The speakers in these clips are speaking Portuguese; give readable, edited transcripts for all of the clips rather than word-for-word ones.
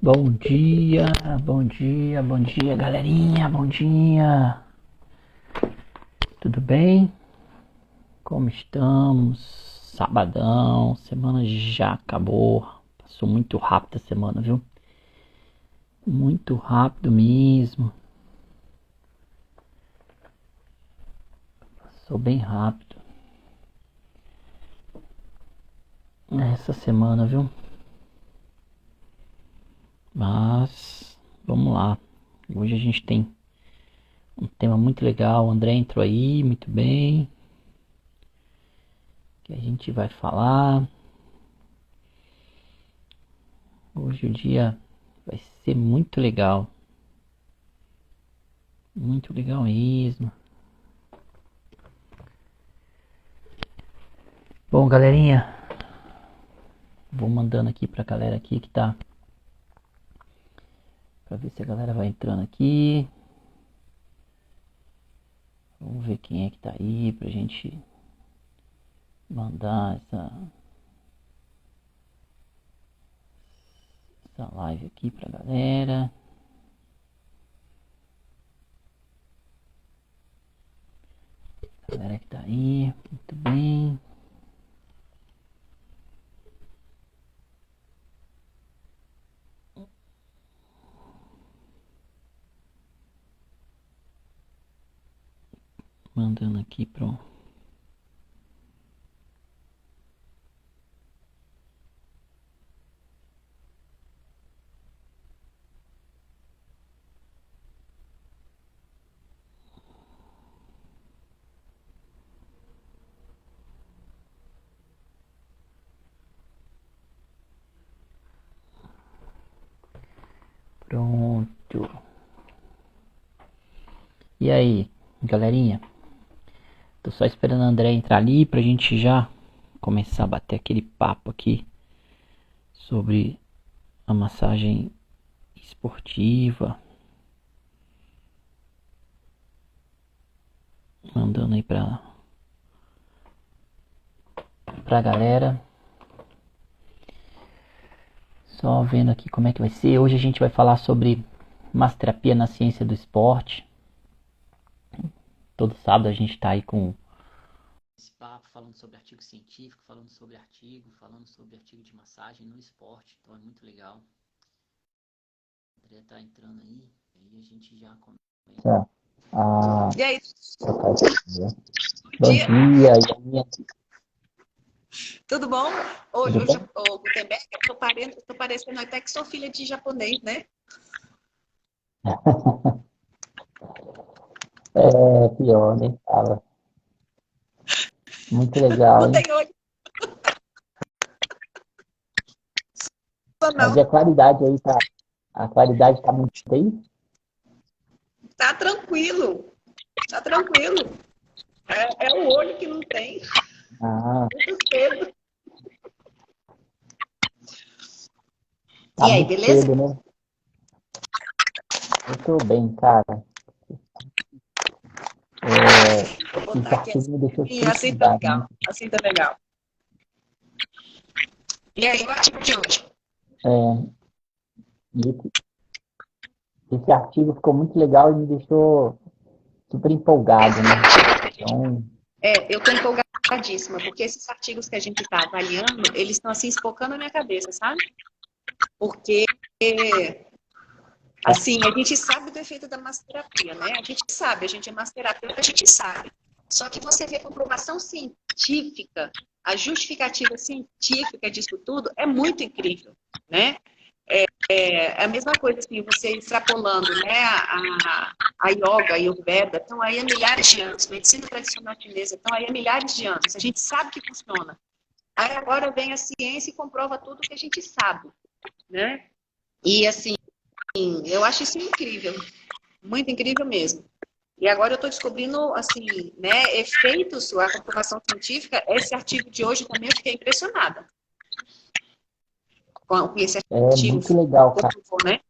Bom dia, bom dia, galerinha, bom dia. Tudo bem? Como estamos? Sabadão, semana já acabou. Passou muito rápido a semana, viu? Muito rápido mesmo. Passou bem rápido. Essa semana, viu? Mas vamos lá. Hoje a gente tem um tema muito legal. O André entrou aí, muito bem. Que a gente vai falar. Hoje o dia vai ser muito legal. Muito legal mesmo. Bom, galerinha, vou mandando aqui pra galera aqui que tá. Pra ver se a galera vai entrando aqui. Vamos ver quem é que tá aí pra gente mandar essa live aqui pra galera. Galera que tá aí, muito bem. Mandando aqui pro. Pronto. E aí, galerinha? Tô só esperando o André entrar ali pra gente já começar a bater aquele papo aqui sobre a massagem esportiva. Mandando aí pra galera. Só vendo aqui como é que vai ser. Hoje a gente vai falar sobre massoterapia na ciência do esporte. Todo sábado a gente tá aí com esse papo, falando sobre artigo científico, falando sobre artigo de massagem no esporte. Então é muito legal. O André tá entrando aí a gente já começa. E aí? Bom Bom dia. dia, Tudo bom? Hoje, tudo bem? o Gutenberg, eu tô parecendo até que sou filha de japonês, né? É, pior, nem fala. Muito legal, Não hein? tem olho, Mas e não. a claridade aí tá? A claridade tá muito aí? Tá tranquilo, tá tranquilo. É o olho que não tem. Ah, Muito cedo. tá E aí, muito beleza? cedo, né? Eu tô bem, cara. Vou Esse botar aqui artigo me deixou assim, assim tá intrigado, né? legal. Assim tá legal. E aí, o artigo de hoje? É, e esse artigo ficou muito legal e me deixou super empolgado, né? Então, Eu tô empolgadíssima, porque esses artigos que a gente tá avaliando, eles estão assim, espocando a minha cabeça, sabe? Porque assim, a gente sabe do efeito da massoterapia, né? A gente sabe, a gente é massoterapeuta, a gente sabe. Só que você vê a comprovação científica, a justificativa científica disso tudo é muito incrível, né? É a mesma coisa assim, você extrapolando, né? A yoga e o Veda estão aí há milhares de anos, medicina tradicional chinesa estão aí há milhares de anos. A gente sabe que funciona. Aí agora vem a ciência e comprova tudo que a gente sabe, né? E assim, eu acho isso incrível, muito incrível mesmo. E agora eu estou descobrindo, assim, né, efeitos, a comprovação científica, esse artigo de hoje também eu fiquei impressionada com esse é artigo, muito legal, cara. né?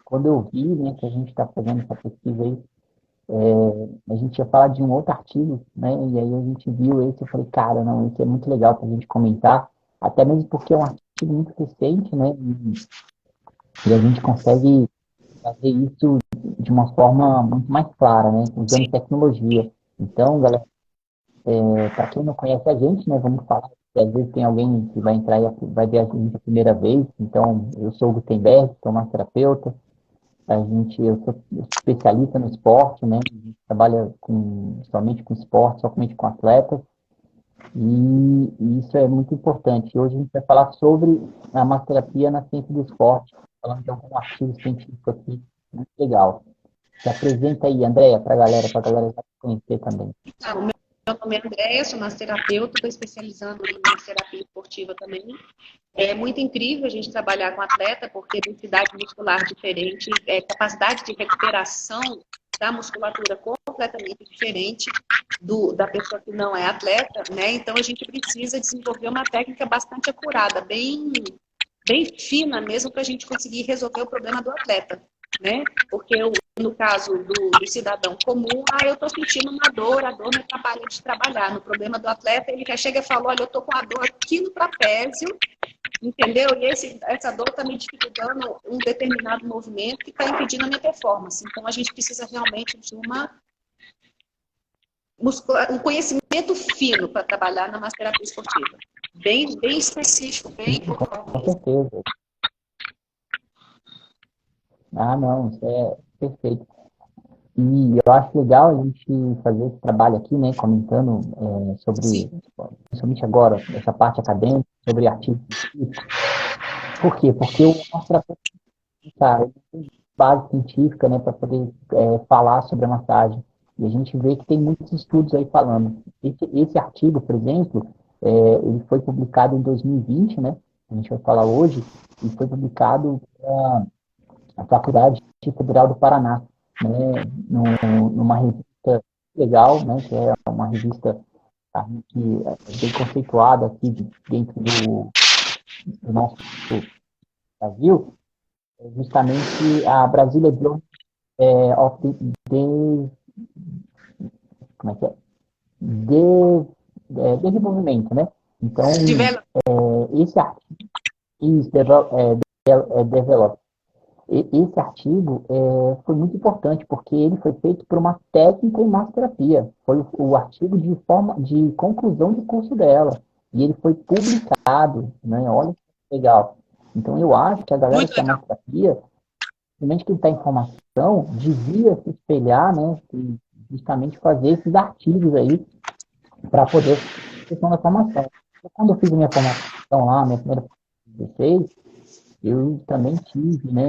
Quando eu vi, né, que a gente está fazendo essa pesquisa aí, a gente ia falar de um outro artigo, né? E aí a gente viu esse, eu falei, cara, não, esse é muito legal para a gente comentar, até mesmo porque é um artigo artigo muito recente, né? E a gente consegue fazer isso de uma forma muito mais clara, né? Usando tecnologia. Então, galera, para quem não conhece a gente, né? Vamos falar que às vezes tem alguém que vai entrar e vai ver a gente a primeira vez. Então, eu sou o Gutenberg, sou massoterapeuta. Eu sou especialista no esporte, né? A gente trabalha somente com esporte, somente com atletas. E isso é muito importante. Hoje a gente vai falar sobre a massoterapia na ciência do esporte, falando de algum artigo científico aqui, muito legal. Se apresenta aí, Andréia, para a galera já conhecer também. O meu nome é Andréia, sou massoterapeuta, estou especializando em massoterapia esportiva também. É muito incrível a gente trabalhar com atleta, porque densidade muscular diferente, capacidade de recuperação da musculatura completamente diferente da pessoa que não é atleta, né? Então a gente precisa desenvolver uma técnica bastante acurada, bem fina mesmo, para a gente conseguir resolver o problema do atleta, né? Porque no caso do cidadão comum, eu estou sentindo uma dor, a dor me atrapalha de trabalhar. No problema do atleta, ele já chega e fala, olha, eu estou com a dor aqui no trapézio, entendeu? E essa dor está me dificultando um determinado movimento que está impedindo a minha performance. Então, a gente precisa realmente de um conhecimento fino para trabalhar na massoterapia esportiva. Bem específico, bem pontual. Com certeza. Ah, não, isso é perfeito. E eu acho legal a gente fazer esse trabalho aqui, né, comentando sobre, principalmente agora, essa parte acadêmica, sobre artigos científicos. Por quê? Porque o massoterapeuta, cara, ele tem base científica, né, para poder falar sobre a massagem. E a gente vê que tem muitos estudos aí falando. Esse artigo, por exemplo, ele foi publicado em 2020, né? A gente vai falar hoje, e foi publicado na Faculdade Federal do Paraná, né? Numa revista legal, né? Que é uma revista que é bem conceituada aqui dentro do nosso Brasil, justamente a Brasília Journal of como é que é? Desenvolvimento, né? Então, esse artigo, develop. Esse artigo foi muito importante porque ele foi feito por uma técnica em massoterapia. Foi o artigo de conclusão do curso dela. E ele foi publicado, né? Olha que legal. Então, eu acho que a galera que é massoterapia, principalmente quem está em formação, devia se espelhar, né? E justamente fazer esses artigos aí para poder questão da formação. Quando eu fiz a minha formação lá, minha primeira formação, eu também tive, né,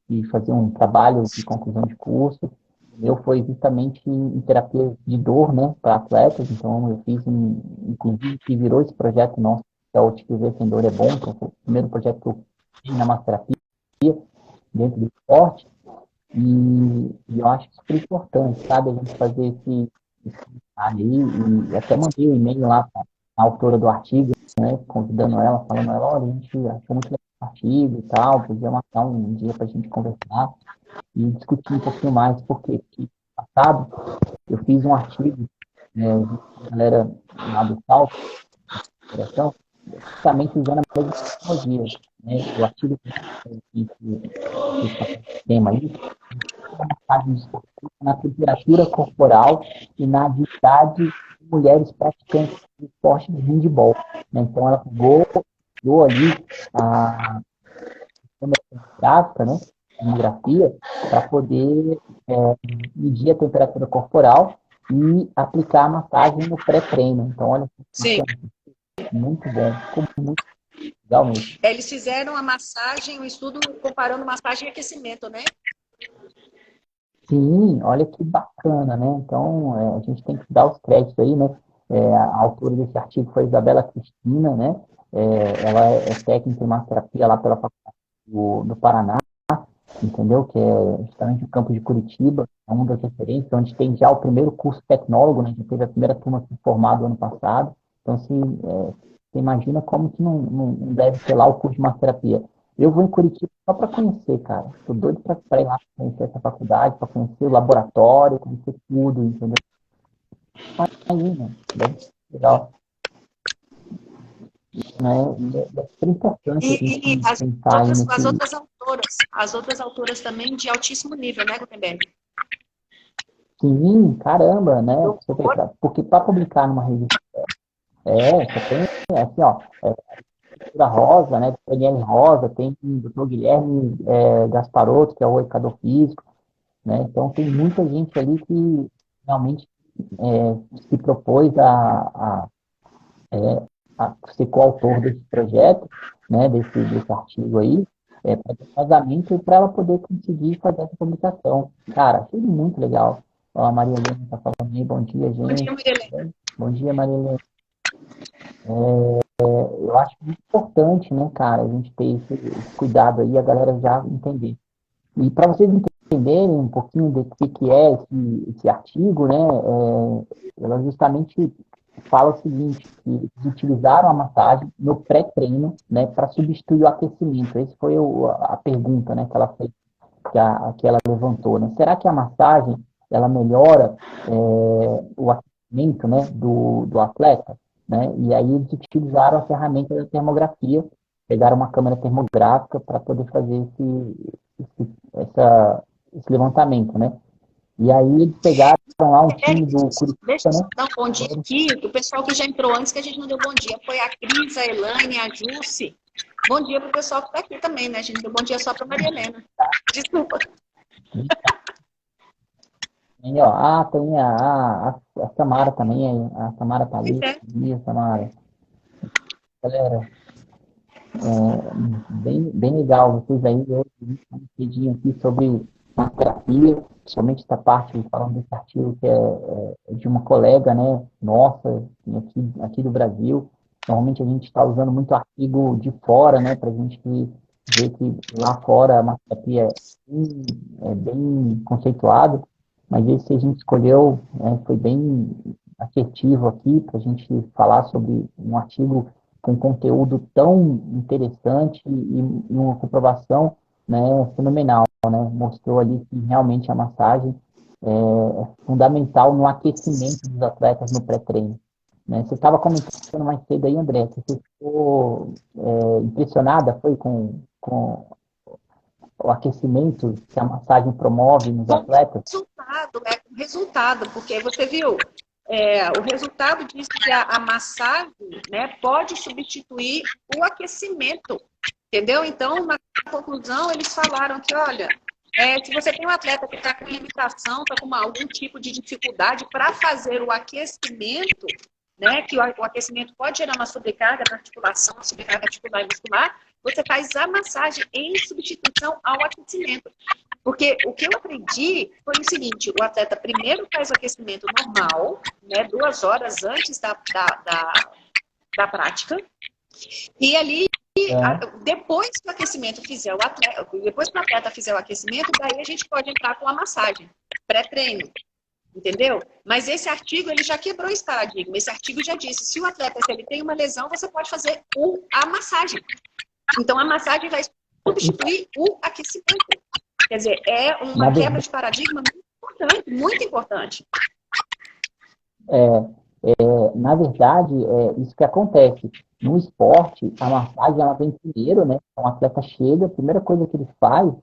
que fazer um trabalho de conclusão de curso. O meu foi justamente em terapia de dor, né, para atletas. Então, eu fiz, inclusive, que virou esse projeto nosso, que é o Te Viver Sem Dor é Bom, que foi o primeiro projeto que eu fiz na massoterapia, dentro do esporte. E eu acho super importante, sabe, a gente fazer esse ali, e até mandei um e-mail lá para a autora do artigo, né, convidando ela, falando ela, olha, a gente achou muito legal o artigo e tal, podia marcar um dia para a gente conversar e discutir um pouquinho mais, porque no passado eu fiz um artigo, a galera lá do Salto, justamente usando a mesma tecnologia, né, o artigo que tema aí, na temperatura corporal e na atividade de mulheres praticantes de esporte de handball. Né? Então, ela pegou ali a câmera gráfica, né? A tomografia, para poder medir a temperatura corporal e aplicar a massagem no pré-treino. Então, olha, muito bom, ficou muito legal mesmo. Eles fizeram a massagem, um estudo comparando massagem e aquecimento, né? Sim, olha que bacana, né? Então, a gente tem que dar os créditos aí, né? A autora desse artigo foi Isabela Cristina, né? Ela é técnica em massoterapia lá pela Faculdade do Paraná, entendeu? Que é justamente o campus de Curitiba, é uma das referências, onde tem já o primeiro curso tecnólogo, né? A gente teve a primeira turma que foi formada ano passado. Então, assim, você imagina como que não deve ter lá o curso de massoterapia. Eu vou em Curitiba só para conhecer, cara. Tô doido para ir lá conhecer essa faculdade, para conhecer o laboratório, conhecer tudo, entendeu? Imagina, bem legal. né? E é super importante a E gente pensar aí nesse... as outras autoras também de altíssimo nível, né, Gutenberg? Sim, caramba, né? Você vê, Doutor, porque para publicar numa revista, você tem, assim, ó, da Rosa, né? Daniele Rosa, tem o Dr. Guilherme Gasparotto, que é o educador físico, né? Então, tem muita gente ali que realmente se propôs a ser coautor desse projeto, né? Desse artigo aí, para ter casamento e para ela poder conseguir fazer essa publicação. Cara, achei muito legal. Ó, a Maria Helena está falando aí, bom dia, bom dia, gente. Maria Helena. Bom dia, Maria Helena. Eu acho muito importante, né, cara, a gente ter esse cuidado aí, a galera já entender. E para vocês entenderem um pouquinho do que é esse artigo, né, ela justamente fala o seguinte, que eles utilizaram a massagem no pré-treino, né, para substituir o aquecimento. Essa foi a pergunta, né, que ela fez, que ela levantou, né? Será que a massagem, ela melhora o aquecimento, né, do atleta? Né? E aí eles utilizaram a ferramenta da termografia, pegaram uma câmera termográfica para poder fazer esse levantamento, né? E aí eles pegaram lá um time do Deixa Curitiba, eu só né? dar um bom dia aqui, o pessoal que já entrou antes, que a gente não deu bom dia, foi a Cris, a Elaine, a Jusce. Bom dia para o pessoal que está aqui também, né? A gente deu bom dia só para Maria Helena. Desculpa. E, ó, tem a Samara também, a Samara tá Pois ali. é. Bom dia, Samara. Galera, bem legal vocês aí hoje, um rapidinho aqui sobre a terapia, somente essa parte falando desse artigo que é de uma colega, né, nossa, aqui do Brasil. Normalmente a gente está usando muito artigo de fora, né, para a gente ver que lá fora a massoterapia é bem conceituado, mas esse a gente escolheu, foi bem assertivo aqui para a gente falar sobre um artigo com conteúdo tão interessante e uma comprovação, né, fenomenal, né? Mostrou ali que realmente a massagem é fundamental no aquecimento dos atletas no pré-treino. Né? Você estava comentando mais cedo aí, André, que você ficou impressionada, foi com o aquecimento que a massagem promove nos atletas? Com resultado, porque você viu, o resultado diz que a massagem, né, pode substituir o aquecimento, entendeu? Então, na conclusão, eles falaram que, olha, se você tem um atleta que está com limitação, está com algum tipo de dificuldade para fazer o aquecimento, né, que o aquecimento pode gerar uma sobrecarga na articulação, sobrecarga articular e muscular, você faz a massagem em substituição ao aquecimento. Porque o que eu aprendi foi o seguinte, o atleta primeiro faz o aquecimento normal, né, 2 horas antes da prática, e ali, depois que o aquecimento fizer depois que o atleta fizer o aquecimento, daí a gente pode entrar com a massagem, pré-treino. Entendeu? Mas esse artigo, ele já quebrou esse paradigma. Esse artigo já disse, se o atleta se ele tem uma lesão, você pode fazer a massagem. Então, a massagem vai substituir o aquecimento. Quer dizer, é uma quebra de paradigma muito importante, muito importante. Na verdade, é isso que acontece. No esporte, a massagem ela vem primeiro, né? Então, o atleta chega, a primeira coisa que ele faz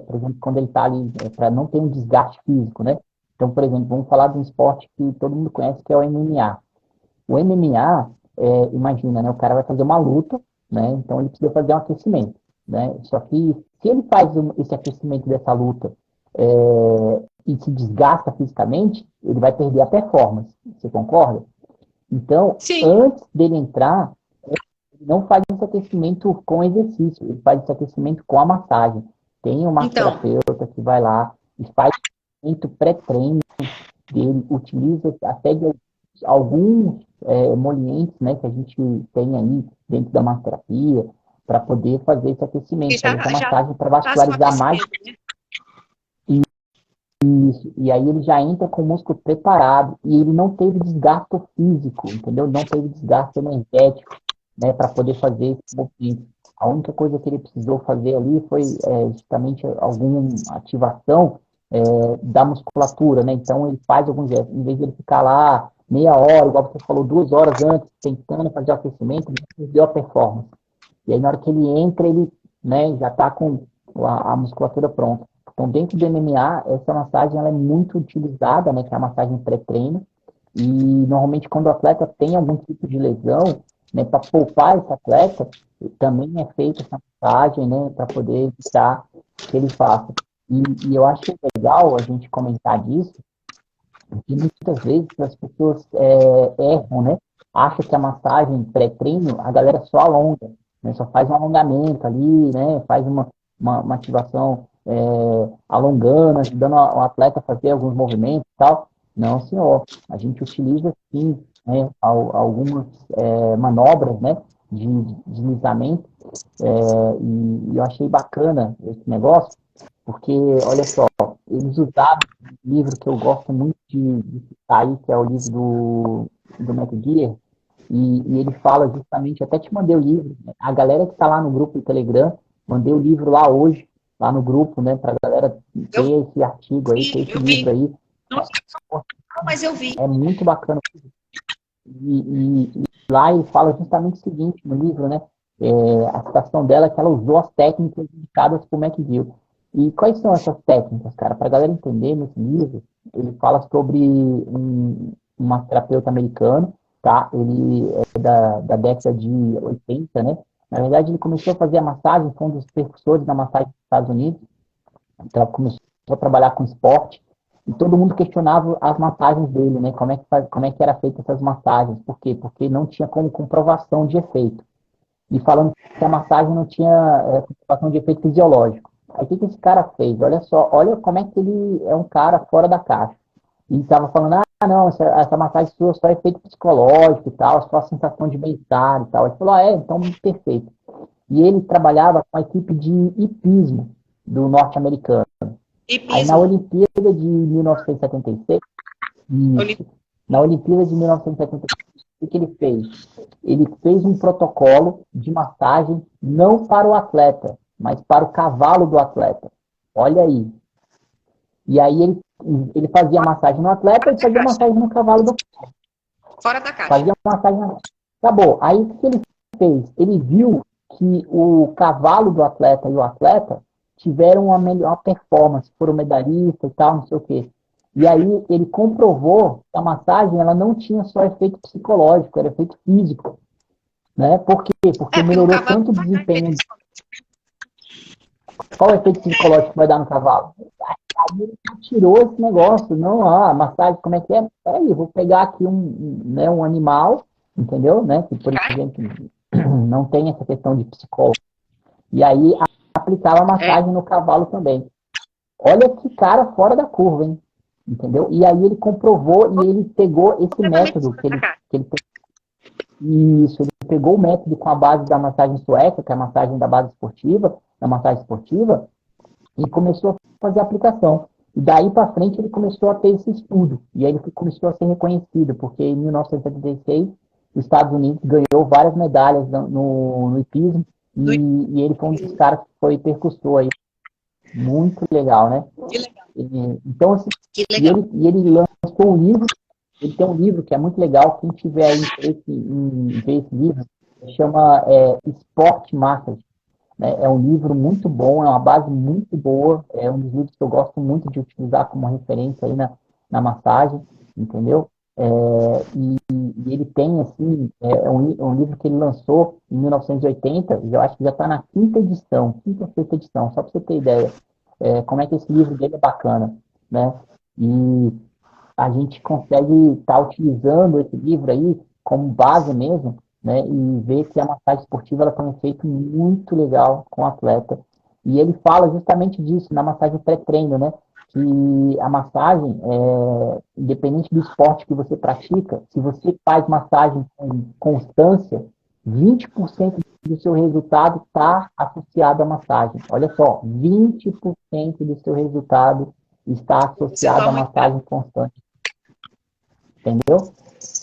por exemplo, quando ele está ali, para não ter um desgaste físico, né? Então, por exemplo, vamos falar de um esporte que todo mundo conhece, que é o MMA. O MMA, imagina, né? O cara vai fazer uma luta, né? Então, ele precisa fazer um aquecimento, né? Só que se ele faz esse aquecimento dessa luta e se desgasta fisicamente, ele vai perder a performance. Você concorda? Então, Sim. Antes dele entrar, ele não faz esse aquecimento com exercício, ele faz esse aquecimento com a massagem. Tem um massoterapeuta que vai lá e faz muito pré-treino dele, utiliza até de alguns emolientes, né, que a gente tem aí dentro da massoterapia, para poder fazer esse aquecimento, fazer essa massagem para vascularizar mais. Né? Isso, e aí ele já entra com o músculo preparado e ele não teve desgaste físico, entendeu? Não teve desgaste energético, né, para poder fazer esse movimento. A única coisa que ele precisou fazer ali foi justamente alguma ativação da musculatura, né? Então ele faz alguns gestos, em vez de ele ficar lá meia hora, igual você falou, 2 horas antes, tentando fazer o aquecimento, ele perdeu a performance. E aí, na hora que ele entra, ele, né, já está com a musculatura pronta. Então, dentro do MMA, essa massagem ela é muito utilizada, né, que é a massagem pré-treino. E, normalmente, quando o atleta tem algum tipo de lesão, né, para poupar esse atleta, também é feita essa massagem, né, para poder evitar que ele faça. E eu acho legal a gente comentar disso, porque muitas vezes as pessoas erram, né? Acham que a massagem pré-treino, a galera só alonga, né? Só faz um alongamento ali, né? Faz uma ativação alongando, ajudando o atleta a fazer alguns movimentos e tal. Não, senhor. A gente utiliza, sim, né, algumas manobras, né? De deslizamento. E eu achei bacana esse negócio, porque, olha só, eles usaram um livro que eu gosto muito de citar aí, que é o livro do McGear, e ele fala justamente, até te mandei o livro, né? A galera que está lá no grupo do Telegram, mandei o livro lá hoje, lá no grupo, né, para a galera Eu ter esse artigo aí, vi, ter esse eu livro vi. aí. Não, mas eu vi. É muito bacana. E lá ele fala justamente o seguinte no livro, né? A citação dela é que ela usou as técnicas indicadas por McGill. E quais são essas técnicas, cara? Para a galera entender, nesse livro, ele fala sobre um massoterapeuta americano, tá? Ele é da década de 80, né? Na verdade, ele começou a fazer a massagem, foi um dos precursores da massagem dos Estados Unidos. Então, começou a trabalhar com esporte e todo mundo questionava as massagens dele, né? Como é que era feita essas massagens? Por quê? Porque não tinha como comprovação de efeito. E falando que a massagem não tinha comprovação de efeito fisiológico. Aí o que esse cara fez? Olha só, olha como é que ele é um cara fora da caixa. E estava falando, não, essa massagem sua só é efeito psicológico e tal, só a sensação de bem-estar e tal. Ele falou, então perfeito. E ele trabalhava com a equipe de hipismo do norte-americano. Aí na Hipismo. Olimpíada de 1976, isso, na Olimpíada de 1976, o que ele fez? Ele fez um protocolo de massagem não para o atleta, mas para o cavalo do atleta. Olha aí. E aí ele fazia massagem no atleta e fazia massagem no cavalo do atleta. Fora da caixa. Fazia massagem na... Acabou. Aí o que ele fez? Ele viu que o cavalo do atleta e o atleta tiveram uma melhor performance, foram medalhistas e tal, não sei o quê. E aí ele comprovou que a massagem ela não tinha só efeito psicológico, era efeito físico. Né? Por quê? Porque melhorou tanto o desempenho. Qual é o efeito psicológico que vai dar no cavalo? Aí ele tirou esse negócio. Não, a massagem, como é que é? Peraí, vou pegar aqui um animal, entendeu? Né? Que, por exemplo, não tem essa questão de psicólogo. E aí aplicava a massagem no cavalo também. Olha que cara fora da curva, hein? Entendeu? E aí ele comprovou e ele pegou esse método que ele isso, ele pegou o método com a base da massagem sueca, que é a massagem da base esportiva, da massagem esportiva, e começou a fazer a aplicação. E daí para frente ele começou a ter esse estudo. E aí ele começou a ser reconhecido, porque em 1976 os Estados Unidos ganhou várias medalhas no hipismo, e ele foi um dos caras que foi percussor aí. Muito legal, né? Que legal. Então, assim, Que legal. E ele lançou um livro, ele tem um livro que é muito legal, quem tiver interesse em ver esse livro, chama Sport Massage. Né? É um livro muito bom, é uma base muito boa, é um dos livros que eu gosto muito de utilizar como referência aí na massagem, entendeu? E ele tem, assim, um livro que ele lançou em 1980, e eu acho que já está na quinta ou sexta edição, só para você ter ideia. Como é que esse livro dele é bacana, né? E a gente consegue estar utilizando esse livro aí como base mesmo, né? E ver que a massagem esportiva ela tem um efeito muito legal com o atleta. E ele fala justamente disso na massagem pré-treino, né? Que a massagem, independente do esporte que você pratica, se você faz massagem com constância, 20% do seu resultado está associado à massagem. Olha só, 20% do seu resultado está associado à massagem constante. Entendeu?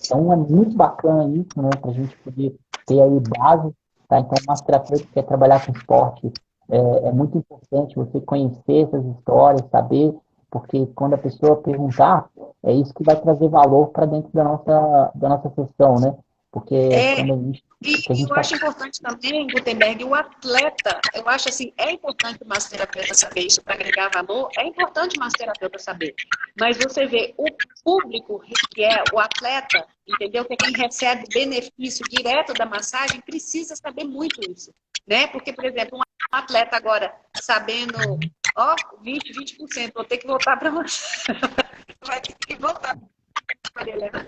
Então é muito bacana isso, né? Para a gente poder ter aí base, tá? Então, o massoterapeuta que quer trabalhar com esporte, é muito importante você conhecer essas histórias, saber porque quando a pessoa perguntar, é isso que vai trazer valor para dentro da nossa sessão, né? Porque É, quando a gente, e o que a gente eu está. acho importante também, Gutenberg, o atleta, eu acho assim, é importante o massoterapeuta saber isso para agregar valor, é importante o massoterapeuta saber. Mas você vê, o público, que é o atleta, entendeu? Que é quem recebe benefício direto da massagem, precisa saber muito isso, né? Porque, por exemplo, um atleta agora sabendo, ó, 20%, vou ter que voltar para massagem. Vai ter que voltar, Maria Helena.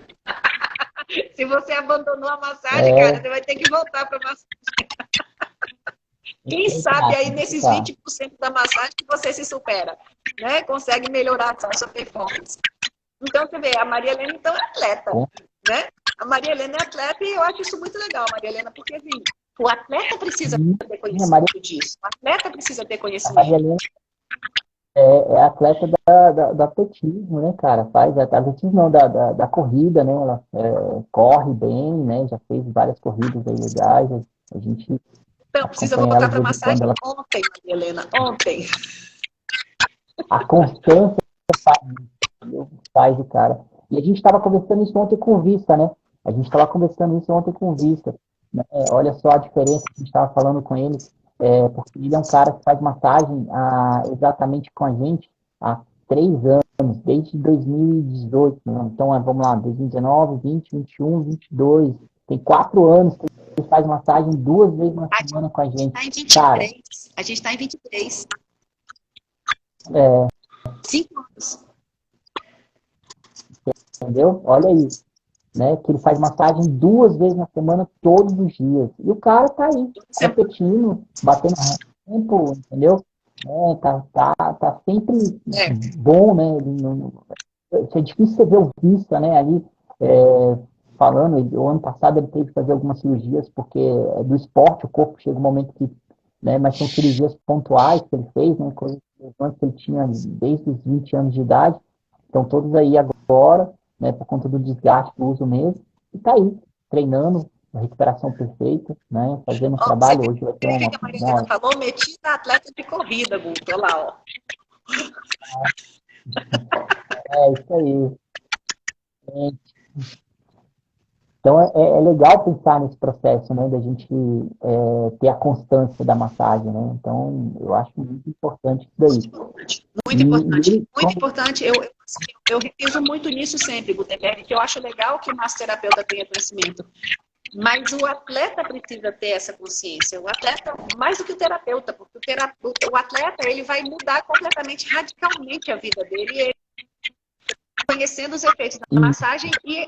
Se você abandonou a massagem, cara, É, você vai ter que voltar para massagem. tem Quem que sabe tentar, aí tem que nesses tentar. 20% da massagem que você se supera, né? Consegue melhorar a sua performance. Então, você vê, a Maria Helena, então, é atleta, Com né? A Maria Helena é atleta e eu acho isso muito legal, Maria Helena, porque, assim, o atleta precisa ter a Maria, conhecimento disso. O atleta precisa ter a Maria conhecimento. Helena é atleta do atletismo, né, cara? Faz atletismo não, da corrida, né? Ela corre bem, né? Já fez várias corridas aí legais. A gente Então, precisa acompanha ela voltar de para vez em quando. massagem ontem, Maria Helena, ontem. A constância faz o cara. E a gente estava conversando isso ontem com o Vista, né? A gente estava conversando isso ontem com o Vista. Né? Olha só a diferença que a gente estava falando com ele, porque ele é um cara que faz massagem exatamente com a gente há 3 anos, desde 2018. Né? Então, vamos lá, 2019, 20, 21, 22. Tem 4 anos que ele faz massagem 2 vezes na A semana com a gente gente. está em Cara, 23. A gente está em 23. é, 5 anos. entendeu? Olha aí. Né? Que ele faz massagem 2 vezes na semana, todos os dias. E o cara tá aí, competindo, batendo tempo, entendeu? Tá sempre É, bom, né? É difícil você ver o Vista, né? Ali falando, o ano passado ele teve que fazer algumas cirurgias, porque do esporte o corpo chega um momento que, né? Mas são cirurgias pontuais que ele fez, né? Coisas que ele tinha desde os 20 anos de idade. Então, todos aí agora, né, por conta do desgaste do uso mesmo, e tá aí, treinando, a recuperação perfeita, né, fazendo um ó, você trabalho, viu hoje vai ter o que a Maria Helena uma falou? Metida atleta de corrida, Guto. Olha lá, ó. isso aí. Então, é legal pensar nesse processo, né, da gente ter a constância da massagem, né, então, eu acho muito importante isso daí. Muito importante. E, Muito e importante. ele, Muito importante. Eu repiso muito nisso sempre, Gutenberg, que eu acho legal que o massoterapeuta tenha conhecimento. Mas o atleta precisa ter essa consciência. O atleta, mais do que o terapeuta, porque o atleta ele vai mudar completamente, radicalmente a vida dele, ele conhecendo os efeitos da e, massagem e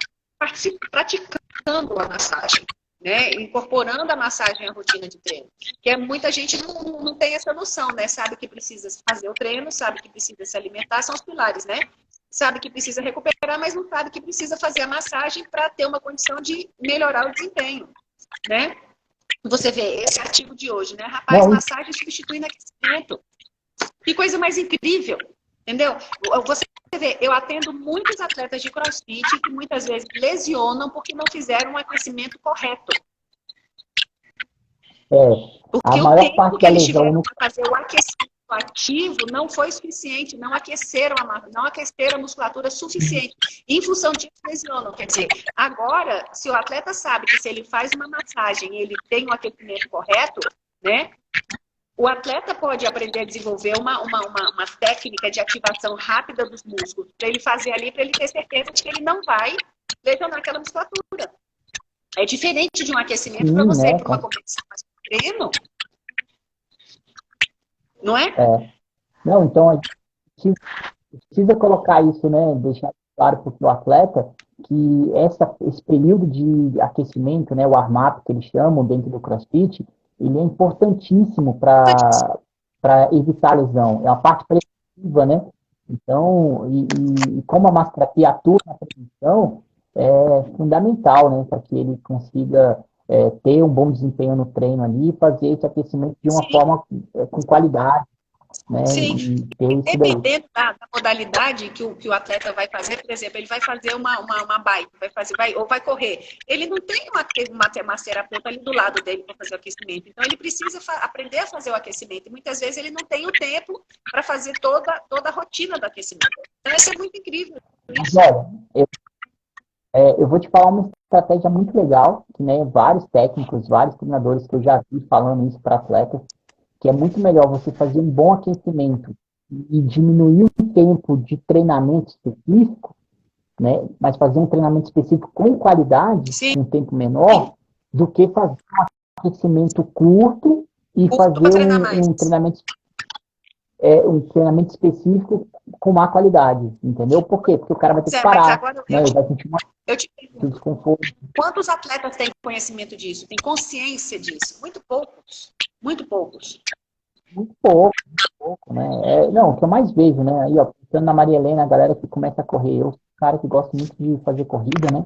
praticando a massagem, né? Incorporando a massagem à rotina de treino. Que muita gente não tem essa noção, né? Sabe que precisa fazer o treino, sabe que precisa se alimentar, são os pilares, né? Sabe que precisa recuperar, mas não sabe que precisa fazer a massagem para ter uma condição de melhorar o desempenho, né? Você vê esse artigo de hoje, né? Rapaz, não, massagem substituindo aquecimento. Que coisa mais incrível, entendeu? Você vê, eu atendo muitos atletas de CrossFit que muitas vezes lesionam porque não fizeram um aquecimento correto. a Porque o maior tempo parte que da eles lesão tiveram no para fazer o aquecimento ativo não foi suficiente, não aqueceram a musculatura suficiente. E em função disso, lesionam. Quer dizer, agora, se o atleta sabe que se ele faz uma massagem ele tem um aquecimento correto, né? O atleta pode aprender a desenvolver uma técnica de ativação rápida dos músculos, para ele fazer ali, para ele ter certeza de que ele não vai lesionar aquela musculatura. É diferente de um aquecimento para sim, você ir né, para uma competição mais treino, não é? não, então a gente precisa colocar isso, né, deixar claro para o atleta que esse período de aquecimento, né, o warm-up que eles chamam dentro do CrossFit, ele é importantíssimo para evitar lesão. É uma parte preventiva, né? Então, e como a massoterapia atua na prevenção, é fundamental, né, para que ele consiga ter um bom desempenho no treino ali e fazer esse aquecimento de uma Sim, forma com qualidade, né? Sim. E ter isso daí. Dependendo da modalidade que o atleta vai fazer, por exemplo, ele vai fazer uma bike, ou vai correr. Ele não tem uma massoterapeuta ali do lado dele para fazer o aquecimento. Então, ele precisa aprender a fazer o aquecimento. E muitas vezes ele não tem o tempo para fazer toda a rotina do aquecimento. Então, isso é muito incrível. Mas, olha, eu vou te falar uma estratégia muito legal, que, né, vários técnicos, vários treinadores que eu já vi falando isso para atletas, que é muito melhor você fazer um bom aquecimento e diminuir o tempo de treinamento específico, né, mas fazer um treinamento específico com qualidade, Sim. com um tempo menor, do que fazer um aquecimento curto e fazer um treinamento específico com má qualidade, entendeu? Por quê? Porque o cara vai ter que parar, né, ele vai sentir desconforto. Quantos atletas têm conhecimento disso? Têm consciência disso? Muito poucos. Muito poucos. Muito pouco, né? Não, o que eu mais vejo, né? Aí, ó, pensando na Maria Helena, a galera que começa a correr, eu sou um cara que gosta muito de fazer corrida, né?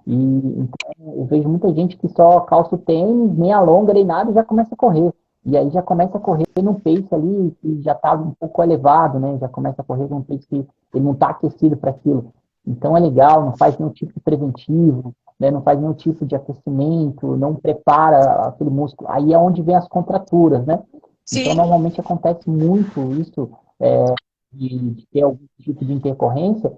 E então, eu vejo muita gente que só calça o tênis, nem alonga, nem nada, e já começa a correr. E aí já começa a correr num pace ali que já está um pouco elevado, né? Já começa a correr num pace que ele não está aquecido para aquilo. Então é legal, não faz nenhum tipo de preventivo, né? Não faz nenhum tipo de aquecimento, não prepara aquele músculo. Aí é onde vem as contraturas, né? Sim. Então, normalmente acontece muito isso, de ter algum tipo de intercorrência,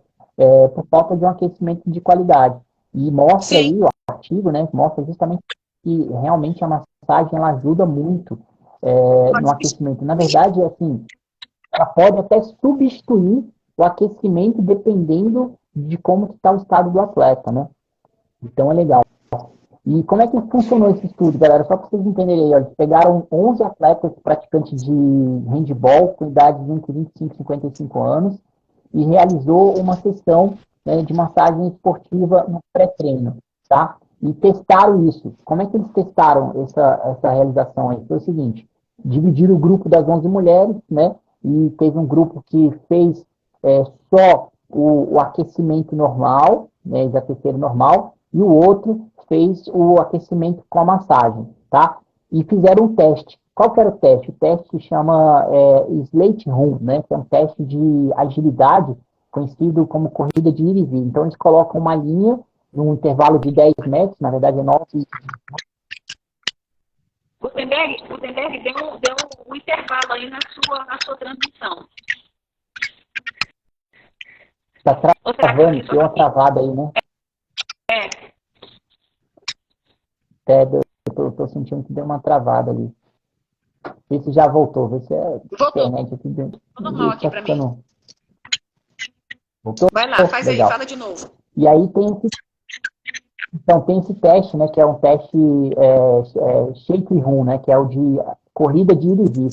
por falta de um aquecimento de qualidade. E mostra aí, o artigo, né, mostra justamente que realmente a massagem ela ajuda muito no aquecimento. Na verdade, assim, ela pode até substituir o aquecimento dependendo de como está o estado do atleta, né? Então, é legal. E como é que funcionou esse estudo, galera? Só para vocês entenderem aí, ó, eles pegaram 11 atletas praticantes de handball com idades entre 25 e 55 anos e realizou uma sessão, né, de massagem esportiva no pré-treino, tá? E testaram isso. Como é que eles testaram essa realização aí? Foi o seguinte, dividiram o grupo das 11 mulheres, né? E teve um grupo que fez só o aquecimento normal, né? Eles aqueceram normal, e o outro fez o aquecimento com a massagem, tá? E fizeram um teste. Qual que era o teste? O teste se chama Slate Run, né? Que é um teste de agilidade, conhecido como corrida de ir e vir. Então, eles colocam uma linha num intervalo de 10 metros, na verdade é 9. Gutenberg deu um intervalo aí na sua transmissão. Está travando, deu uma travada aí, né? Eu tô sentindo que deu uma travada ali. Vê se já voltou, vê se internet aqui dentro. Normal aqui para mim. Voltou? Vai lá, faz legal. aí, fala de novo. E aí tem esse teste, né, que é um teste Shake Run, né, que é o de corrida de ir e vir.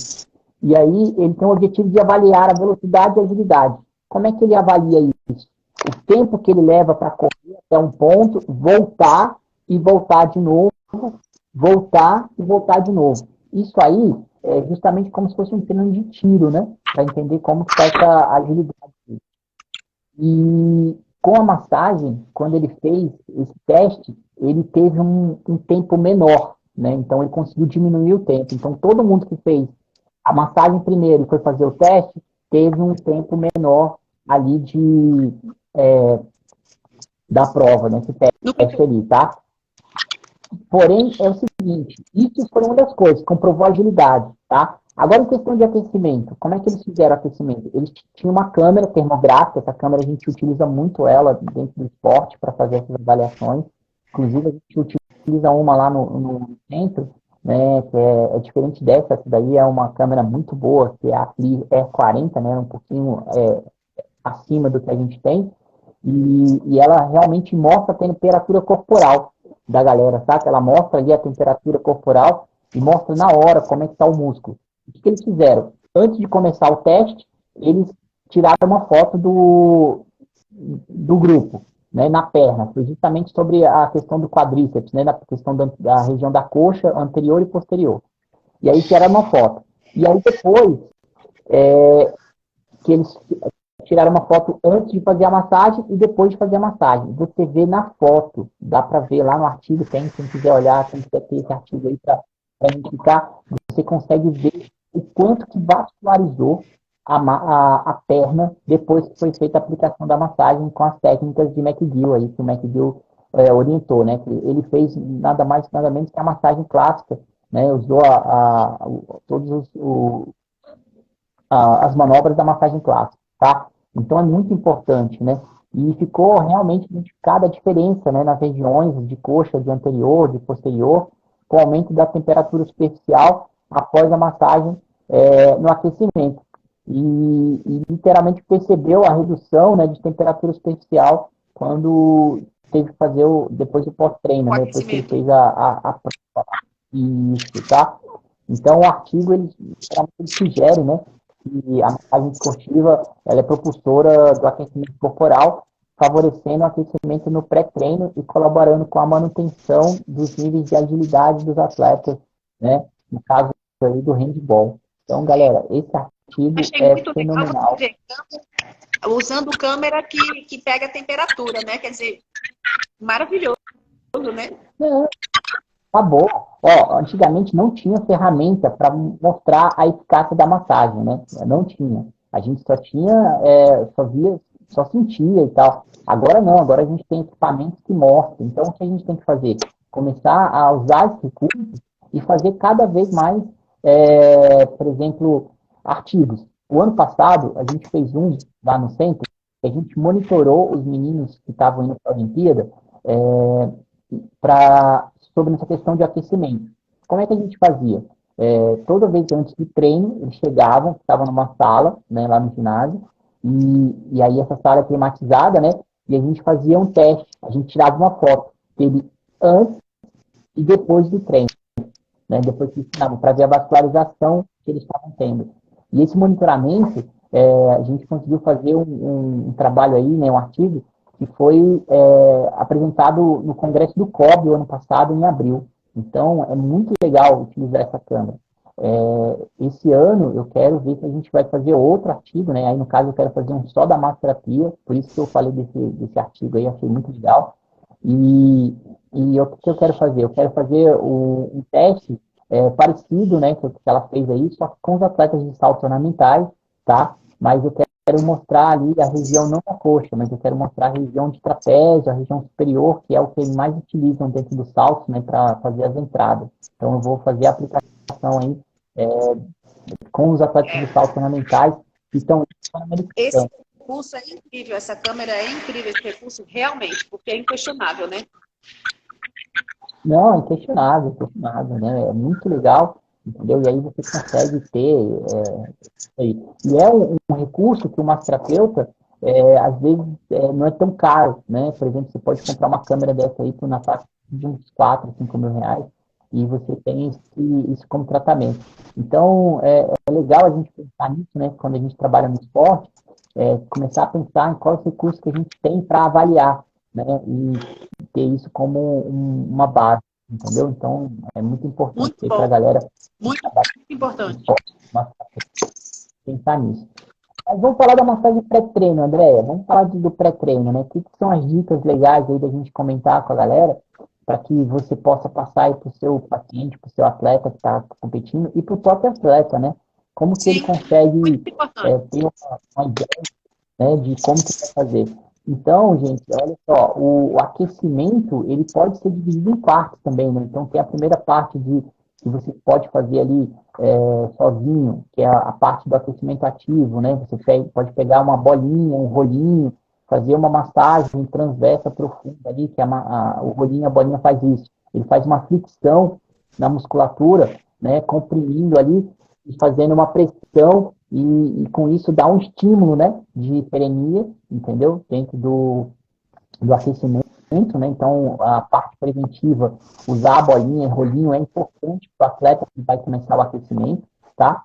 E aí ele tem o objetivo de avaliar a velocidade e a agilidade. Como é que ele avalia isso? O tempo que ele leva para correr até um ponto, voltar e voltar de novo, voltar e voltar de novo. Isso aí é justamente como se fosse um treino de tiro, né? Para entender como que está essa agilidade. E com a massagem, quando ele fez esse teste, ele teve um tempo menor, né? Então ele conseguiu diminuir o tempo. Então todo mundo que fez a massagem primeiro e foi fazer o teste, teve um tempo menor ali da prova, né? Esse teste ali, tá? Porém, é o seguinte, isso foi uma das coisas, comprovou a agilidade, tá? Agora, em questão de aquecimento, como é que eles fizeram o aquecimento? Eles tinham uma câmera termográfica, essa câmera a gente utiliza muito ela dentro do esporte para fazer essas avaliações. Inclusive, a gente utiliza uma lá no centro, né, que é diferente dessa. Essa daí é uma câmera muito boa, que é a E40, né, um pouquinho acima do que a gente tem. E ela realmente mostra a temperatura corporal da galera, sabe? Ela mostra ali a temperatura corporal e mostra na hora como é que está o músculo. O que eles fizeram? Antes de começar o teste, eles tiraram uma foto do grupo, né, na perna. Foi justamente sobre a questão do quadríceps, né, na questão da região da coxa anterior e posterior. E aí tiraram uma foto. E aí depois que eles tiraram uma foto antes de fazer a massagem e depois de fazer a massagem. Você vê na foto, dá para ver lá no artigo, quem quiser olhar, quem quiser ter esse artigo aí para identificar, você consegue ver o quanto que vascularizou a perna depois que foi feita a aplicação da massagem com as técnicas de McGill aí, que o McGill orientou, né? Que ele fez nada mais, nada menos que a massagem clássica, né? Usou todos as manobras da massagem clássica, tá? Então é muito importante, né? E ficou realmente identificada a diferença, né, nas regiões de coxa, de anterior, de posterior, com o aumento da temperatura superficial após a massagem no aquecimento. E literalmente percebeu a redução, né, de temperatura superficial quando teve que fazer depois do pós-treino, né, depois que ele fez a prova. Isso, tá? Então o artigo ele sugere, né, que a massagem esportiva ela é propulsora do aquecimento corporal, favorecendo o aquecimento no pré-treino e colaborando com a manutenção dos níveis de agilidade dos atletas, né? No caso aí do handball. Então, galera, esse artigo é fenomenal. Usando câmera que pega a temperatura, né? Quer dizer, maravilhoso, né? Acabou. Ó, antigamente não tinha ferramenta para mostrar a eficácia da massagem, né? Não tinha. A gente só tinha, só sentia e tal. Agora não, agora a gente tem equipamentos que mostram. Então, o que a gente tem que fazer? Começar a usar esses recursos e fazer cada vez mais, por exemplo, artigos. O ano passado, a gente fez um lá no centro, a gente monitorou os meninos que estavam indo para a Olimpíada, sobre essa questão de aquecimento. Como é que a gente fazia? Toda vez antes do treino, eles chegavam, estavam numa sala, né, lá no ginásio, e aí essa sala é climatizada, né, e a gente fazia um teste, a gente tirava uma foto dele antes e depois do treino, né, depois que eles estavam, para ver a vascularização que eles estavam tendo. E esse monitoramento, a gente conseguiu fazer um trabalho aí, né, um artigo, que foi apresentado no Congresso do COB o ano passado, em abril. Então, é muito legal utilizar essa câmera. Esse ano, eu quero ver se a gente vai fazer outro artigo, né? Aí, no caso, eu quero fazer um só da massoterapia, por isso que eu falei desse artigo aí, achei muito legal. E o que eu quero fazer? Eu quero fazer um teste parecido, né, que ela fez aí, só que com os atletas de saltos ornamentais, tá? Mas eu quero mostrar ali a região não da coxa, mas eu quero mostrar a região de trapézio, a região superior, que é o que eles mais utilizam dentro do salto, né, para fazer as entradas. Então eu vou fazer a aplicação aí com os atletas de salto ornamentais que estão esse recurso é incrível, essa câmera é incrível, esse recurso realmente, porque é inquestionável, né? Não, é inquestionável, né? É muito legal, entendeu? E aí você consegue ter aí. E é um recurso que o massoterapeuta, às vezes, não é tão caro, né? Por exemplo, você pode comprar uma câmera dessa aí na faixa de uns 4, 5 mil reais e você tem isso como tratamento. Então, é legal a gente pensar nisso, né? Quando a gente trabalha no esporte, começar a pensar em quais recursos que a gente tem para avaliar, né? E ter isso como uma base, entendeu? Então, é muito importante para a galera muito importante pensar nisso. Mas vamos falar da massagem pré-treino, Andréia. Vamos falar do pré-treino, né? O que são as dicas legais aí da gente comentar com a galera para que você possa passar aí para o seu paciente, para o seu atleta que está competindo e para o próprio atleta, né? Como que ele consegue ter uma ideia, né, de como que vai fazer. Então, gente, olha só, o aquecimento, ele pode ser dividido em partes também, né? Então, tem a primeira parte que você pode fazer ali sozinho, que é a parte do aquecimento ativo, né? Você pode pegar uma bolinha, um rolinho, fazer uma massagem transversa profunda ali, que o rolinho, a bolinha faz isso. Ele faz uma fricção na musculatura, né? Comprimindo ali e fazendo uma pressão e com isso dá um estímulo, né, de hiperemia, entendeu? Dentro do aquecimento, né? Então, a parte preventiva, usar a bolinha, rolinho, é importante para o atleta que vai começar o aquecimento, tá?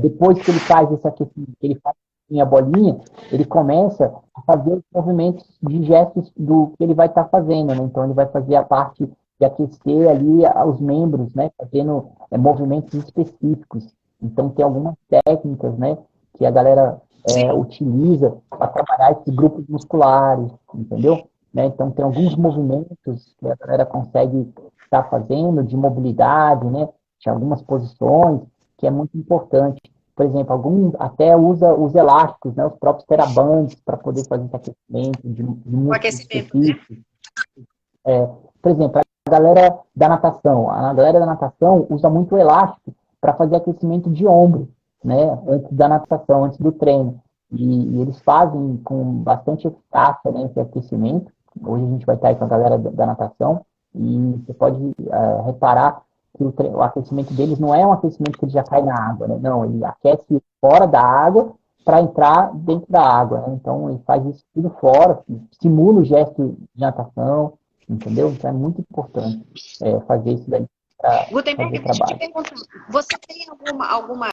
Depois que ele faz esse aquecimento, que ele faz a bolinha, ele começa a fazer os movimentos de gestos do que ele vai estar fazendo, né? Então, ele vai fazer a parte de aquecer ali os membros, né? Fazendo movimentos específicos. Então, tem algumas técnicas, né? Que a galera utiliza para trabalhar esses grupos musculares, entendeu? Né? Então, tem alguns movimentos que a galera consegue estar fazendo de mobilidade, né? De algumas posições que é muito importante. Por exemplo, alguns até usa os elásticos, né, os próprios terabands para poder fazer esse aquecimento de O músculos aquecimento, né? específicos. Por exemplo, a galera da natação usa muito o elástico para fazer aquecimento de ombro, né, antes da natação, antes do treino. E eles fazem com bastante eficácia, né, esse aquecimento. Hoje a gente vai estar aí com a galera da natação e você pode reparar que o aquecimento deles não é um aquecimento que ele já cai na água, né? Não, ele aquece fora da água para entrar dentro da água, né? Então ele faz isso tudo fora, estimula o gesto de natação, entendeu? Então é muito importante fazer isso daí para fazer Gutenberg, o deixa eu te trabalho. perguntar, você tem alguma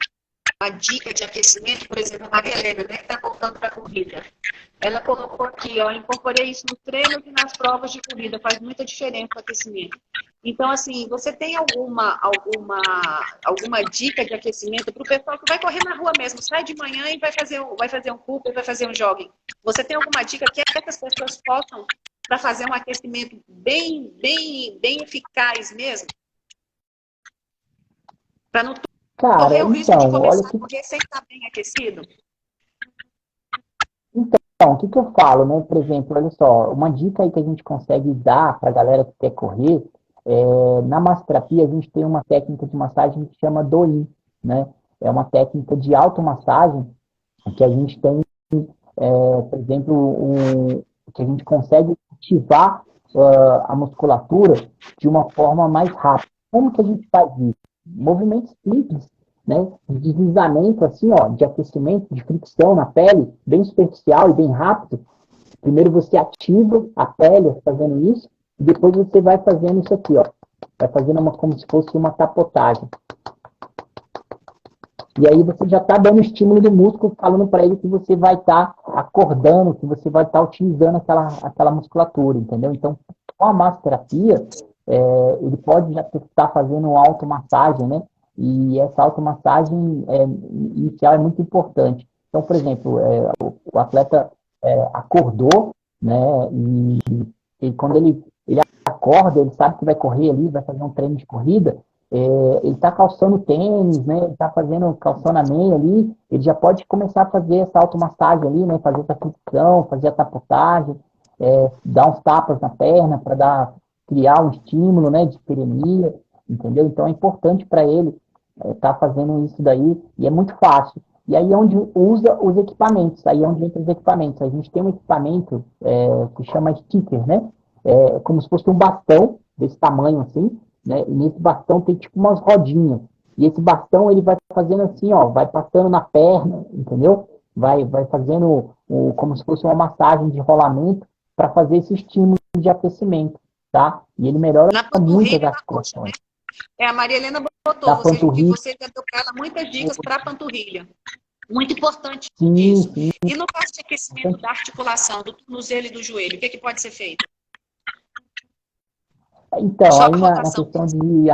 uma dica de aquecimento? Por exemplo, a Maria Helena, né, que está voltando para a corrida. Ela colocou aqui, ó, incorporei isso no treino e nas provas de corrida, faz muita diferença o aquecimento. Então, assim, você tem alguma dica de aquecimento para o pessoal que vai correr na rua mesmo, sai de manhã e vai fazer um Cooper, vai fazer um jogging. Você tem alguma dica que essas pessoas possam para fazer um aquecimento bem eficaz mesmo? Para não Cara, correr o risco de então, olha começar que a correr sem estar bem aquecido? Então, o que eu falo, né? Por exemplo, olha só, uma dica aí que a gente consegue dar para a galera que quer correr, na massoterapia a gente tem uma técnica de massagem que chama Do-In, né? É uma técnica de automassagem que a gente tem, por exemplo, que a gente consegue ativar a musculatura de uma forma mais rápida. Como que a gente faz isso? Movimentos simples, né? De deslizamento, assim, ó, de aquecimento, de fricção na pele, bem superficial e bem rápido. Primeiro você ativa a pele fazendo isso, e depois você vai fazendo isso aqui, ó. Vai fazendo como se fosse uma tapotagem. E aí você já está dando estímulo do músculo, falando para ele que você vai estar acordando, que você vai estar utilizando aquela musculatura, entendeu? Então, com a massoterapia, ele pode já estar fazendo automassagem, né? E essa automassagem inicial é muito importante. Então, por exemplo, o atleta acordou, né? E quando ele acorda, ele sabe que vai correr ali, vai fazer um treino de corrida, ele está calçando tênis, né? Ele está calçando a meia ali, ele já pode começar a fazer essa automassagem ali, né? Fazer essa flexão, fazer a tapotagem, dar uns tapas na perna para criar um estímulo, né? De perenia, entendeu? Então é importante para ele estar fazendo isso daí e é muito fácil. E aí é onde usa os equipamentos, aí é onde entra os equipamentos. A gente tem um equipamento que chama sticker, né? Como se fosse um bastão desse tamanho assim, né? E nesse bastão tem tipo umas rodinhas. E esse bastão ele vai fazendo assim, ó, vai passando na perna, entendeu? Vai fazendo como se fosse uma massagem de rolamento para fazer esse estímulo de aquecimento, tá? E ele melhora Na muito as panturrilha e na coxa, né? articulações. A Maria Helena Da botou, panturrilha, você deu para ela muitas dicas para a panturrilha. Muito importante sim, isso. sim. E no caso de aquecimento da articulação, do tornozelo e do joelho, o que pode ser feito? Então, Só aí na rotação. questão de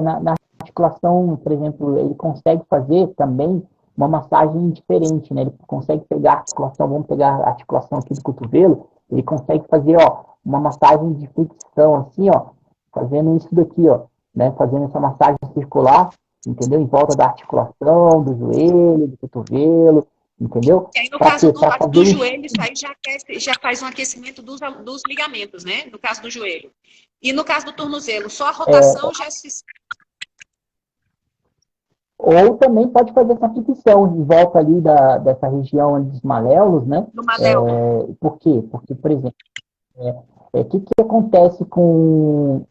na articulação, por exemplo, ele consegue fazer também uma massagem diferente, né? Ele consegue pegar a articulação, vamos pegar a articulação aqui do cotovelo, ele consegue fazer, ó, uma massagem de flexão, assim, ó, fazendo isso daqui, ó, né? Fazendo essa massagem circular, entendeu? Em volta da articulação, do joelho, do cotovelo, entendeu? E aí, no Para caso quê? Para fazer do um joelho, isso aí já faz um aquecimento dos ligamentos, né? No caso do joelho. E no caso do tornozelo, só a rotação já se... ou também pode fazer essa flexão em volta ali dessa região ali dos maléolos, né? no maléolo. Por quê? Porque, por exemplo, que acontece com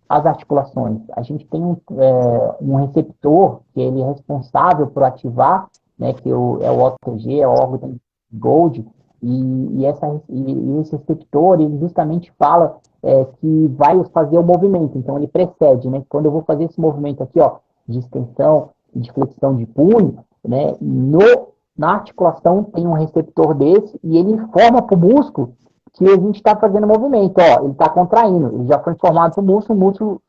as articulações? A gente tem um receptor que ele é responsável por ativar, né, que é o OTG, é o órgão de Gold, e esse receptor, ele justamente fala que vai fazer o movimento, então ele precede, né? Quando eu vou fazer esse movimento aqui, ó, de extensão e de flexão de punho, né, na articulação tem um receptor desse e ele informa para o músculo que a gente está fazendo movimento, ó, ele está contraindo, ele já foi informado para o músculo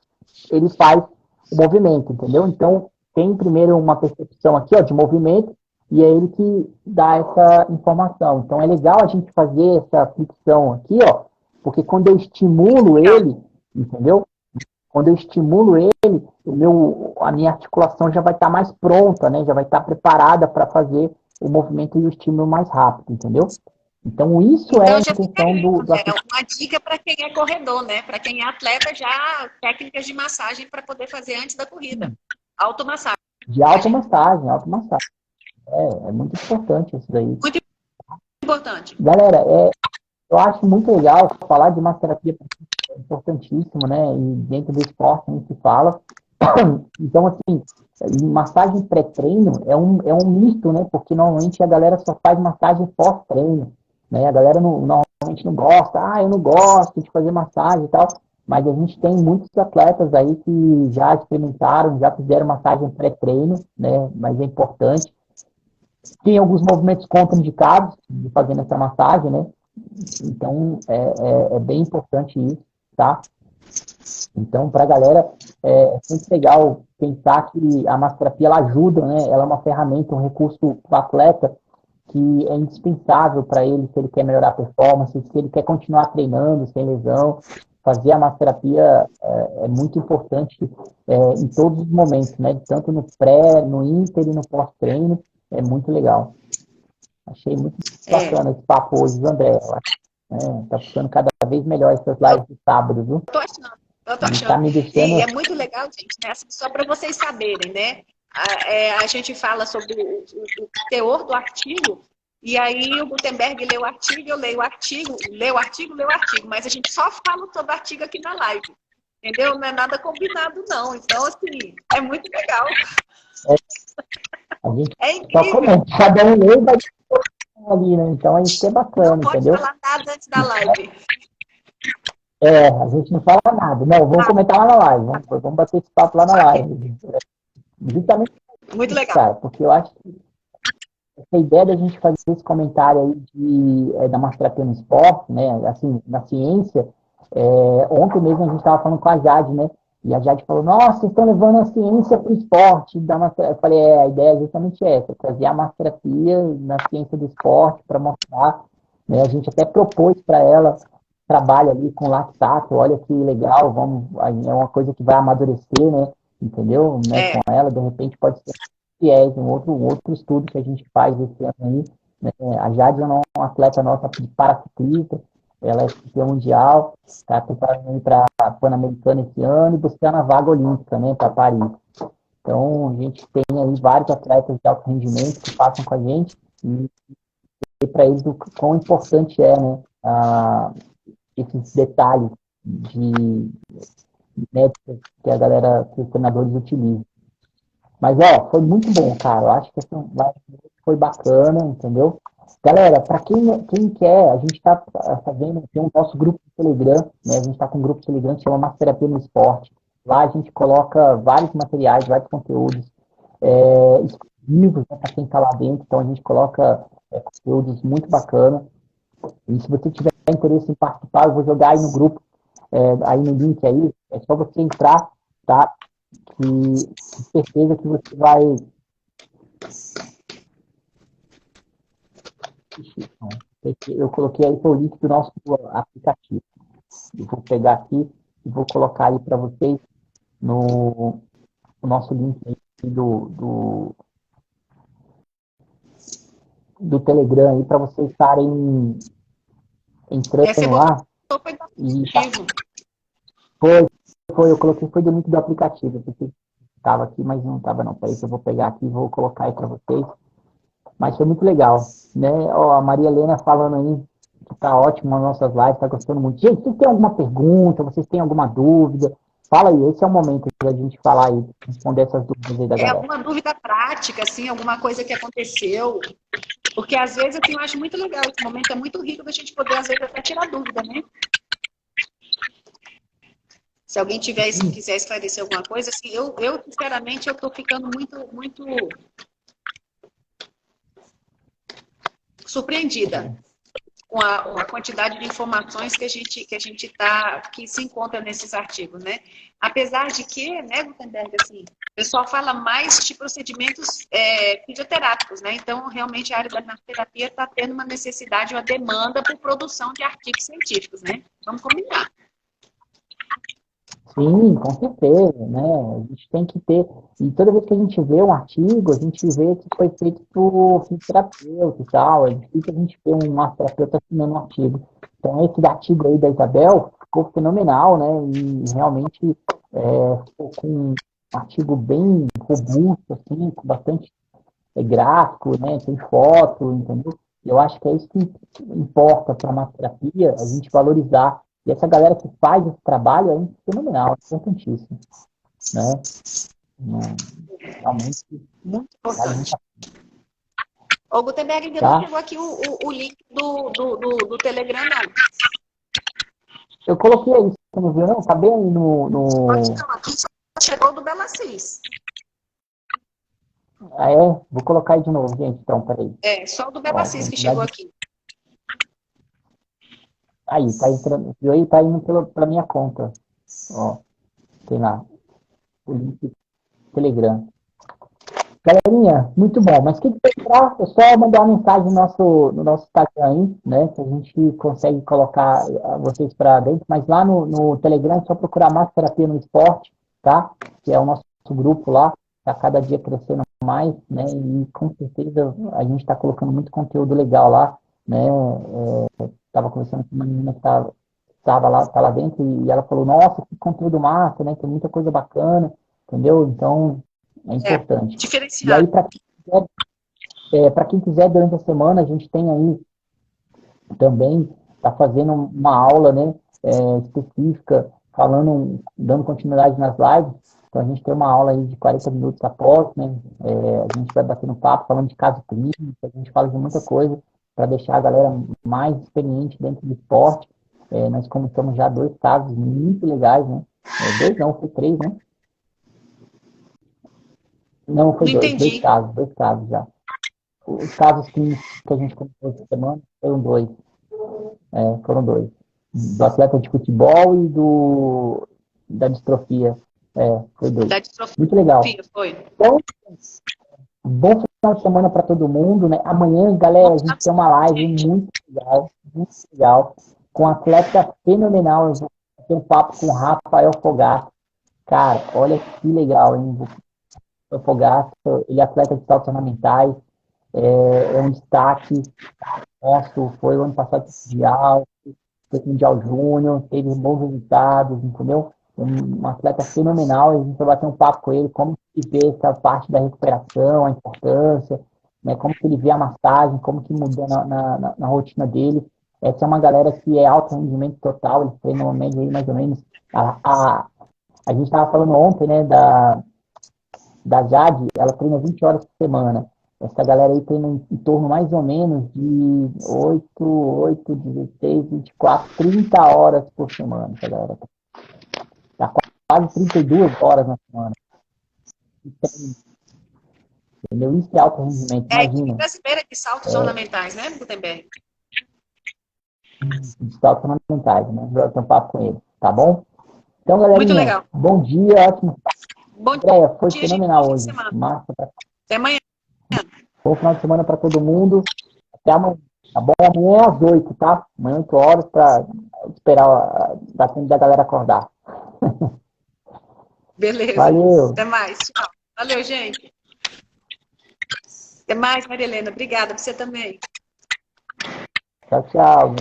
ele faz o movimento, entendeu? Então, tem primeiro uma percepção aqui, ó, de movimento, e é ele que dá essa informação. Então, é legal a gente fazer essa flexão aqui, ó, porque quando eu estimulo ele, entendeu? Quando eu estimulo ele, a minha articulação já vai estar mais pronta, né? Já vai estar preparada para fazer o movimento e o estímulo mais rápido, entendeu? Então, isso é Então, a já fica intenção aí, do Rogério, uma dica para quem é corredor, né? Para quem é atleta, já técnicas de massagem para poder fazer antes da corrida. Automassagem. de automassagem, automassagem. É muito importante isso daí. Muito importante. Galera, eu acho muito legal falar de massoterapia, é importantíssimo, né? E dentro do esporte a gente se fala. Então, assim, massagem pré-treino é um misto, né? Porque normalmente a galera só faz massagem pós-treino, né? A galera normalmente não gosta, eu não gosto de fazer massagem e tal. Mas a gente tem muitos atletas aí que já experimentaram, já fizeram massagem pré-treino, né? Mas é importante. Tem alguns movimentos contraindicados de fazer essa massagem, né? Então, é bem importante isso, tá? Então, para a galera, é sempre legal pensar que a massoterapia ela ajuda, né? Ela é uma ferramenta, um recurso para o atleta que é indispensável para ele se ele quer melhorar a performance, se ele quer continuar treinando sem lesão. Fazer a massoterapia é muito importante em todos os momentos, né? Tanto no pré, no inter e no pós-treino. É muito legal. Achei muito bacana esse papo hoje, André. Tá ficando cada vez melhor essas lives de sábado, viu? Eu tô E tá achando. me deixando. E é muito legal, gente, né? Só para vocês saberem, né? A gente fala sobre o teor do artigo, e aí o Gutenberg lê o artigo, eu leio o artigo, lê o artigo, mas a gente só fala sobre o artigo aqui na live. Entendeu? Não é nada combinado, não. Então, assim, é muito legal. A gente É só incrível. comenta, cada um lê e vai ali, né? Então isso que é bacana, Não pode entendeu? falar nada antes da live. A gente não fala nada. Não, vamos comentar lá na live. Vamos bater esse papo lá na live. Justamente Muito isso, legal. cara, porque eu acho que essa ideia da gente fazer esse comentário aí da massoterapia no esporte, né? Assim, na ciência, ontem mesmo a gente estava falando com a Jade, né? E a Jade falou, nossa, vocês estão levando a ciência para o esporte. Eu falei, a ideia é justamente essa, trazer a massoterapia na ciência do esporte para mostrar, né? A gente até propôs para ela trabalho ali com lactato, olha que legal, é uma coisa que vai amadurecer, né? Entendeu? Né? Com ela, de repente pode ser um outro estudo que a gente faz esse ano aí, né? A Jade é uma atleta nossa de paraciclista, ela é campeã mundial, está preparando para a Pan-Americana esse ano e buscando a vaga olímpica, né, para Paris. Então, a gente tem aí vários atletas de alto rendimento que passam com a gente e para eles o quão importante né, esses detalhes de métricas que a galera, que os treinadores utilizam. Mas, foi muito bom, cara. Eu acho que essa live foi bacana, entendeu? Galera, para quem quer, a gente está fazendo, tem um nosso grupo de Telegram, né? A gente está com um grupo de Telegram que chama Massoterapia no Esporte. Lá a gente coloca vários materiais, vários conteúdos exclusivos, né, para quem está lá dentro. Então a gente coloca conteúdos muito bacanas. E se você tiver interesse em participar, eu vou jogar aí no grupo, aí no link aí. É só você entrar, tá? Que com certeza que você vai. Eu coloquei aí o link do nosso aplicativo. Eu vou pegar aqui e vou colocar aí para vocês no nosso link aí do Telegram aí para vocês estarem entrando lá. E eu coloquei, foi do link do aplicativo. Eu pensei que estava aqui, mas não estava não. Peraí que eu vou pegar aqui e vou colocar aí para vocês. Mas foi muito legal, né? A Maria Helena falando aí que tá ótimo as nossas lives, tá gostando muito. Gente, vocês têm alguma pergunta, vocês têm alguma dúvida? Fala aí, esse é o momento da gente falar aí, responder essas dúvidas aí da galera. Alguma dúvida prática, assim, alguma coisa que aconteceu. Porque às vezes assim, eu acho muito legal, esse momento é muito rico da gente poder, às vezes, até tirar dúvida, né? Se alguém quiser esclarecer alguma coisa, assim, eu sinceramente, eu tô ficando muito surpreendida com a quantidade de informações que se encontra nesses artigos, né? Apesar de que, né, Gutenberg, assim, o pessoal fala mais de procedimentos fisioterápicos, né? Então, realmente, a área da massoterapia está tendo uma necessidade, uma demanda por produção de artigos científicos, né? Vamos combinar. Sim, com certeza, né? A gente tem que ter. E toda vez que a gente vê um artigo, a gente vê que foi feito por fisioterapeuta e tal. É difícil a gente ver um massoterapeuta assinando um artigo. Então, esse artigo aí da Isabel ficou fenomenal, né? E realmente ficou com um artigo bem robusto, assim, com bastante gráfico, né? Tem foto, entendeu? Eu acho que é isso que importa para a massoterapia, a gente valorizar. E essa galera que faz esse trabalho é fenomenal, é importantíssimo, né? Não, realmente Muito vale muito importante. a Ô, Gutenberg, ainda não pena, tá? chegou aqui o link do Telegram, não. Eu coloquei aí, você não viu, não? Tá bem aí Pode no... não, aqui só chegou do Belacis. Ah, é? Vou colocar aí de novo, gente, então, peraí. É, só o do Ó, Belacis vou que mudar chegou de... aqui. Aí, tá entrando, viu aí? Tá indo pela minha conta. Ó, tem lá, o link do Telegram. Galerinha, muito bom. Mas quem quiser entrar, é só mandar uma mensagem no nosso Instagram aí, né? Que a gente consegue colocar vocês para dentro. Mas lá no Telegram é só procurar mais terapia no esporte, tá? Que é o nosso grupo lá. Está cada dia crescendo mais, né? E com certeza a gente está colocando muito conteúdo legal lá, né? Estava conversando com uma menina que tá lá dentro e ela falou, nossa, que conteúdo massa, né? Tem muita coisa bacana, entendeu? Então, é É, importante. E aí, diferenciado. para quem quiser, durante a semana, a gente tem aí também, está fazendo uma aula, né, específica, dando continuidade nas lives. Então, a gente tem uma aula aí de 40 minutos após, né, a gente vai batendo papo, falando de caso clínico, a gente fala de muita coisa para deixar a galera mais experiente dentro do esporte. Nós começamos já 2 casos muito legais, né? Dois não, foi 3, né? Não, foi Não dois, entendi. 2 casos já. Os casos clínicos que a gente começou essa semana foram dois. Do atleta de futebol e da distrofia. Foi dois. Da Muito legal. distrofia, foi. Então, bom final de semana para todo mundo, né? Amanhã, galera, a gente tem uma live muito legal, com um atleta fenomenal. Eu vou ter um papo com o Rafael Fogaça. Cara, olha que legal, hein? O Fogaça, ele é atleta de saltos ornamentais, é um destaque nosso, foi o ano passado mundial, foi mundial júnior, teve bons resultados, entendeu? Um atleta fenomenal, a gente vai bater um papo com ele, como que vê essa parte da recuperação, a importância, né, como que ele vê a massagem, como que mudou na rotina dele. Essa é uma galera que é alto rendimento total, eles treinam uma média aí mais ou menos. A gente estava falando ontem, né, da Jade, ela treina 20 horas por semana. Essa galera aí treina em torno mais ou menos de 8, 16, 24, 30 horas por semana. Essa galera tá quase 32 horas na semana. Entendeu? Isso é alto rendimento, É a equipe imagina, brasileira de saltos ornamentais, né, Gutenberg? de saltos fundamentais, né? Eu tenho um papo com ele, tá bom? Então, Muito galerinha, legal. bom dia, ótimo. Bom Andréia, foi dia, gente. Bom fenomenal fim de hoje. semana. Massa, Até amanhã. bom final de semana para todo mundo. Até amanhã. Tá bom? Amanhã é às 8, tá? Amanhã 8 horas para esperar dar tempo da galera acordar. Beleza. Valeu. Até mais. Tchau. Valeu, gente. Até mais, Maria Helena. Obrigada. Pra você também. Tchau, tchau.